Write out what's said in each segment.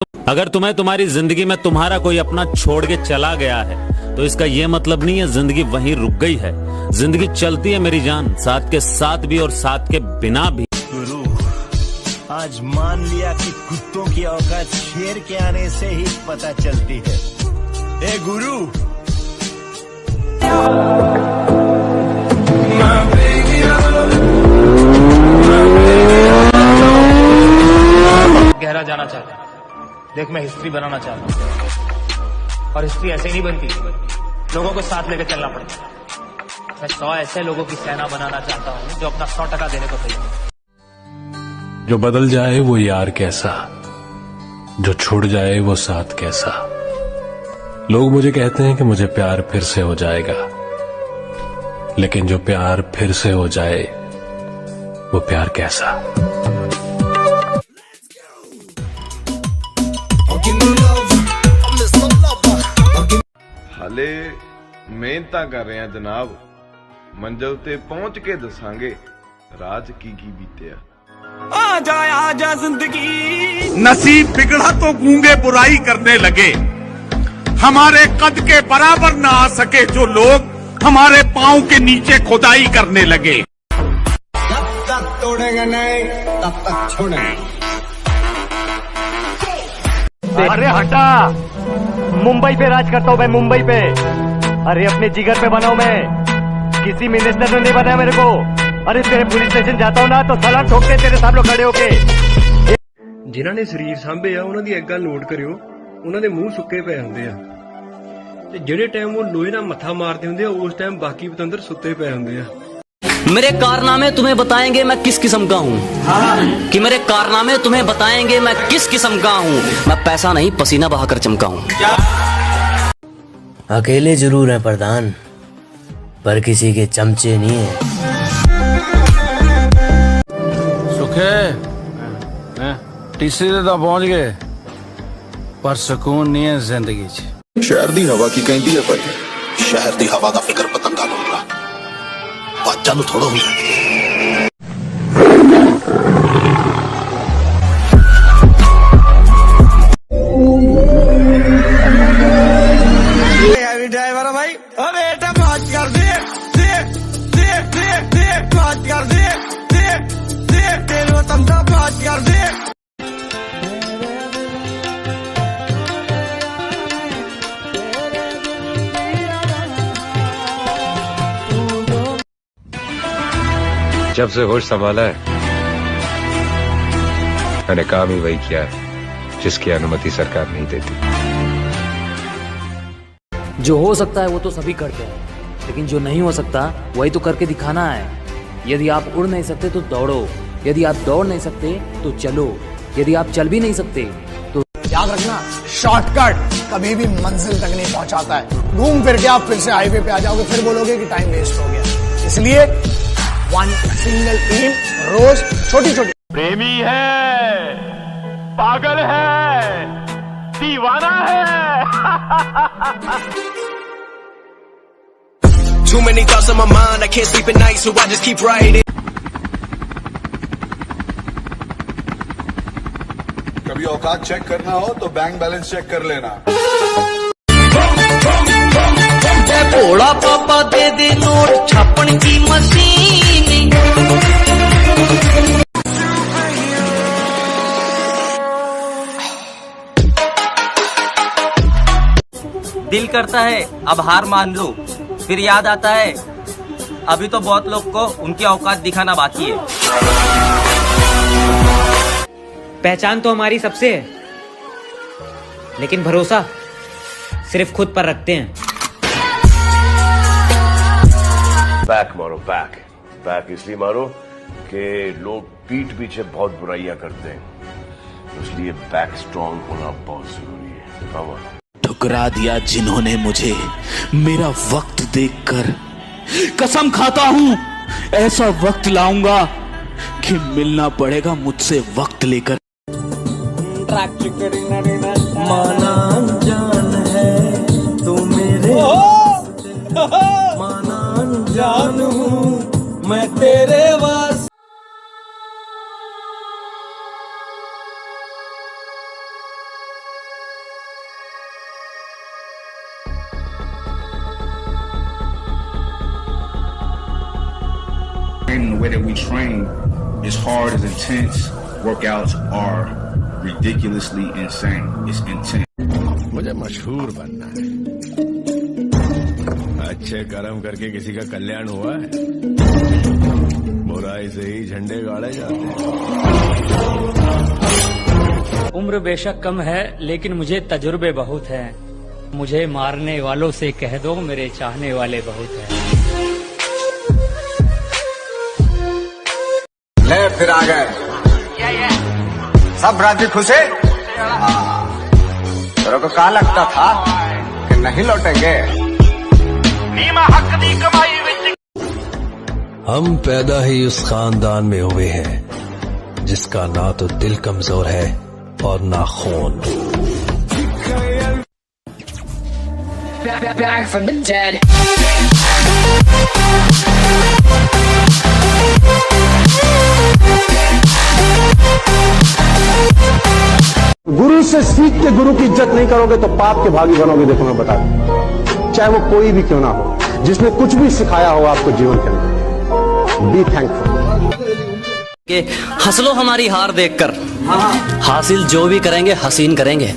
अगर तुम्हें तुम्हारी जिंदगी में तुम्हारा कोई अपना छोड़ के चला गया है तो इसका ये मतलब नहीं है जिंदगी वहीं रुक गई है। जिंदगी चलती है मेरी जान, साथ के साथ भी और साथ के बिना भी। गुरु, आज मान लिया कि कुत्तों की औकात शेर के आने से ही पता चलती है। ए गुरु, गहरा जाना चाहता हूं। देख, मैं हिस्ट्री बनाना चाहता हूं और हिस्ट्री ऐसे नहीं बनती, लोगों को साथ लेकर चलना पड़ता है। मैं 100 ऐसे लोगों की सेना बनाना चाहता हूं जो अपना 100% देने को तैयार। जो बदल जाए वो यार कैसा, जो छूट जाए वो साथ कैसा। लोग मुझे कहते हैं कि मुझे प्यार फिर से हो जाएगा, लेकिन जो प्यार फिर से हो जाए वो प्यार कैसा। हाले मेहनतां कर रहे हैं जनाब, मंजिल ते पहुंच के दसांगे राज की बीतिया। आजा जिंदगी। नसीब बिगड़ा तो गूंगे बुराई करने लगे, हमारे कद के बराबर ना आ सके जो लोग हमारे पांव के नीचे खुदाई करने लगे। जब तक तोड़ेंगे नहीं तब तक छोड़ेंगे। अरे हटा, मुंबई पे राज करता हूँ मैं, मुंबई पे। अरे अपने जिगर पे बनाऊं मैं, किसी मिनिस्टर ने नहीं बनाया मेरे को। अरे तेरे पुलिस स्टेशन जाता हूँ ना तो सलाम ठोकते तेरे सब लोग खड़े होके। ਜਿਨ੍ਹਾਂ ਨੇ ਸਰੀਰ ਸਾਂਭੇ ਆ ਉਹਨਾਂ ਦੀ ਇੱਕ ਗੱਲ ਨੋਟ ਕਰਿਓ, ਉਹਨਾਂ ਦੇ ਮੂੰਹ ਸੁੱਕੇ ਪਏ ਹੁੰਦੇ ਆ ਤੇ ਜਿਹੜੇ ਟਾਈਮ ਉਹ ਲੋਹੇ ਨਾਲ ਮੱਥਾ ਮਾਰਦੇ ਹੁੰਦੇ ਆ ਉਸ ਟਾਈਮ ਬਾਕੀ ਪਤੰਦਰ ਸੁੱਤੇ ਪਏ ਹੁੰਦੇ ਆ। मेरे कारनामे तुम्हें बताएंगे मैं किस किस्म का हूँ, कि मेरे कारनामे तुम्हें बताएंगे मैं किस किस्म का हूँ। मैं पैसा नहीं पसीना बहाकर चमका हूँ। अकेले जरूर है प्रधान, पर किसी के चमचे नहीं है। सुखे टीसी ते पहुंच गए, पर सुकून नहीं है जिंदगी च। शहर दी हवा की कहती है भाई, शहर दी हवा का फिक्र पतंगा लूंगा, बादशाह नु थोड़ा हुंदा। ड्राइवर है भाई, ओ बेटा बात कर दे, बात कर दे, तेरे वतन दा बात कर दे। जब से होश संभाला है मैंने काम ही वही किया है जिसकी अनुमति सरकार नहीं देती। जो हो सकता है वो तो सभी करते हैं, लेकिन जो नहीं हो सकता वही तो करके दिखाना है। यदि आप उड़ नहीं सकते तो दौड़ो, यदि आप दौड़ नहीं सकते तो चलो, यदि आप चल भी नहीं सकते तो याद रखना, शॉर्टकट कभी भी मंजिल तक नहीं पहुंचाता है। घूम फिर के आप फिर से हाईवे पे आ जाओगे, फिर बोलोगे कि टाइम वेस्ट हो गया। इसलिए वन सिंगल एम, रोज छोटी छोटी। प्रेमी है, पागल है, दीवाना है। Too many thoughts on my mind, I can't sleep at night, so I just keep writing. कभी औकात चेक करना हो तो बैंक बैलेंस चेक कर लेना। भोला पापा दे दे नोट छापन की मशीन। दिल करता है अब हार मान लो, फिर याद आता है अभी तो बहुत लोग को उनकी औकात दिखाना बाकी है। पहचान तो हमारी सबसे है, लेकिन भरोसा सिर्फ खुद पर रखते हैं। बैक मारो, बैक इसलिए मारो कि लोग पीठ पीछे बहुत बुराइयां करते हैं, इसलिए बैक स्ट्रांग होना बहुत जरूरी है। ठुकरा दिया जिन्होंने मुझे मेरा वक्त देखकर, कसम खाता हूं ऐसा वक्त लाऊंगा कि मिलना पड़ेगा मुझसे वक्त लेकर। माना जान है तो मेरे माना जान हूँ मैं तेरे वास्ते। train and the way that we train is hard, is intense. Workouts are ridiculously insane. It's intense. मुझे मशहूर बनना है। अच्छे कर्म करके किसी का कल्याण हुआ है? बुराई से ही झंडे गाड़े जाते हैं। उम्र बेशक कम है लेकिन मुझे तजुर्बे बहुत हैं। मुझे मारने वालों से कह दो मेरे चाहने वाले बहुत हैं। ले फिर आ गए सब राजी खुश है। तेरे को कहा लगता था कि नहीं लौटेंगे। हम पैदा ही उस खानदान में हुए हैं जिसका ना तो दिल कमजोर है और ना खून। Back from the dead. गुरु से सीख के गुरु की इज्जत नहीं करोगे तो पाप के भागी बनोगे। देखो मैं बता दूं, चाहे वो कोई भी क्यों ना हो, जिसने कुछ भी सिखाया हो आपको जीवन के अंदर। Be thankful. कि हंसलो हमारी हार देखकर, हासिल जो भी करेंगे हसीन करेंगे।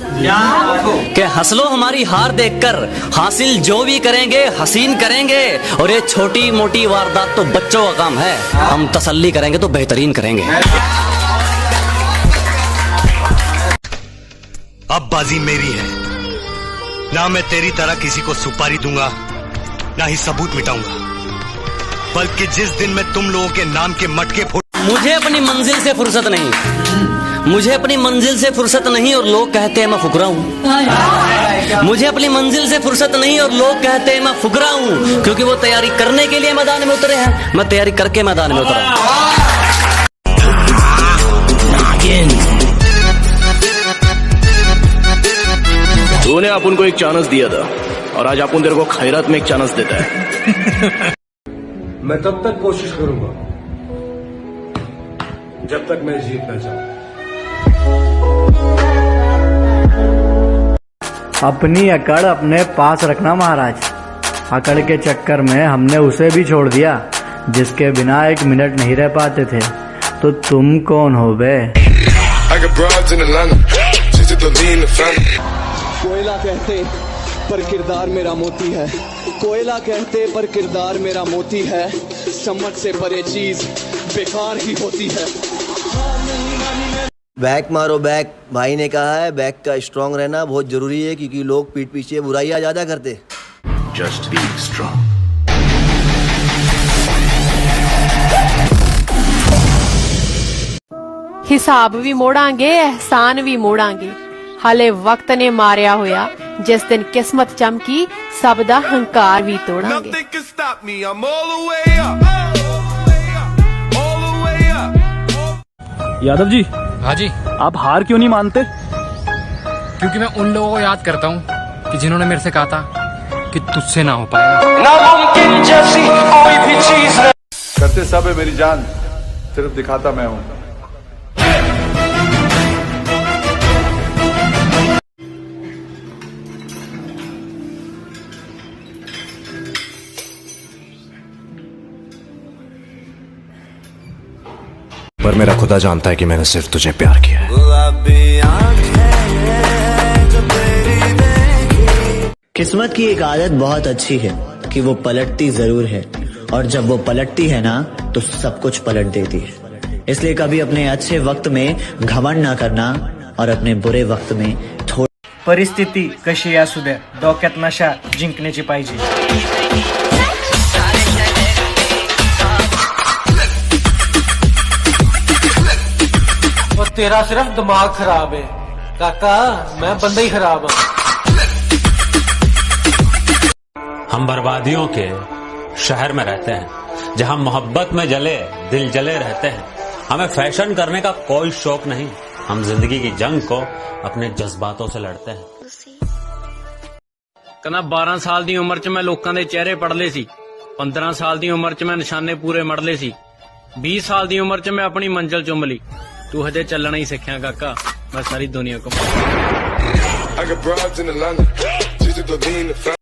कि हंसलो हमारी हार देखकर, हासिल जो भी करेंगे हसीन करेंगे। और ये छोटी मोटी वारदात तो बच्चों का काम है, हम तसल्ली करेंगे तो बेहतरीन करेंगे। अब बाजी मेरी है, ना मैं तेरी तरह किसी को सुपारी दूंगा ना ही सबूत मिटाऊंगा, बल्कि जिस दिन मैं तुम लोगों के नाम के मटके फोड़। मुझे अपनी मंजिल से फुर्सत नहीं, मुझे अपनी मंजिल से फुर्सत नहीं और लोग कहते हैं मैं फुकरा हूँ। मुझे अपनी मंजिल से फुर्सत नहीं और लोग कहते हैं मैं फुकरा हूँ, क्योंकि वो तैयारी करने के लिए मैदान में उतरे हैं, मैं तैयारी करके मैदान में उतरा हूँ। तूने अपन को एक चांस दिया था और आज अपन तेरे को खैरात में एक चांस देता है। मैं तब तक कोशिश करूंगा जब तक मैं जीतना चाहूं। अपनी अकड़ अपने पास रखना महाराज। अकड़ के चक्कर में हमने उसे भी छोड़ दिया जिसके बिना एक मिनट नहीं रह पाते थे। तो तुम कौन हो बे? कोयला कहते पर किरदार मेरा मोती है, कोयला कहते पर किरदार मेरा मोती है। समझ से परे चीज बेकार ही होती है। बैक मारो बैक, भाई ने कहा है बैक का स्ट्रांग रहना बहुत जरूरी है, क्योंकि लोग पीठ पीछे बुराइयां ज्यादा करते। Just be strong. हिसाब भी मोड़ांगे, एहसान भी मोड़ांगे। हाले वक्त ने मारिया होया, जिस दिन किस्मत चमकी सब दा हंकार भी तोड़ांगे। यादव जी। हाँ जी। आप हार क्यों नहीं मानते? क्योंकि मैं उन लोगों को याद करता हूँ कि जिन्होंने मेरे से कहा था कि तुझसे ना हो पाएगा। नामुमकिन जैसी कोई भी चीज नहीं। करते सब है मेरी जान, सिर्फ दिखाता मैं हूँ। पर मेरा खुदा जानता है कि मैंने सिर्फ तुझे प्यार किया है। किस्मत की एक आदत बहुत अच्छी है कि वो पलटती जरूर है, और जब वो पलटती है ना तो सब कुछ पलट देती है। इसलिए कभी अपने अच्छे वक्त में घमंड ना करना और अपने बुरे वक्त में थोड़ा। परिस्थिती कशी असू दे, डोक्यात नशा जिंकण्याची पाहिजे। और तेरा सिर्फ दिमाग खराब है काका, मैं बंदा ही खराब हूँ। हम बर्बादियों के शहर में रहते हैं, जहां मोहब्बत में जले दिल जले रहते हैं। हमें फैशन करने का कोई शौक नहीं, हम जिंदगी की जंग को अपने जज्बातों से लड़ते हैं। कहना 12 साल दी उम्र च मैं लोकां दे चेहरे पढ़ ले सी, 15 साल दी उम्र च मैं निशाने पूरे मड़ ले सी, 20 साल दी उम्र च मैं अपनी मंजिल चुम ली। तू हजे चलना ही सीखिया काका, मैं सारी दुनिया को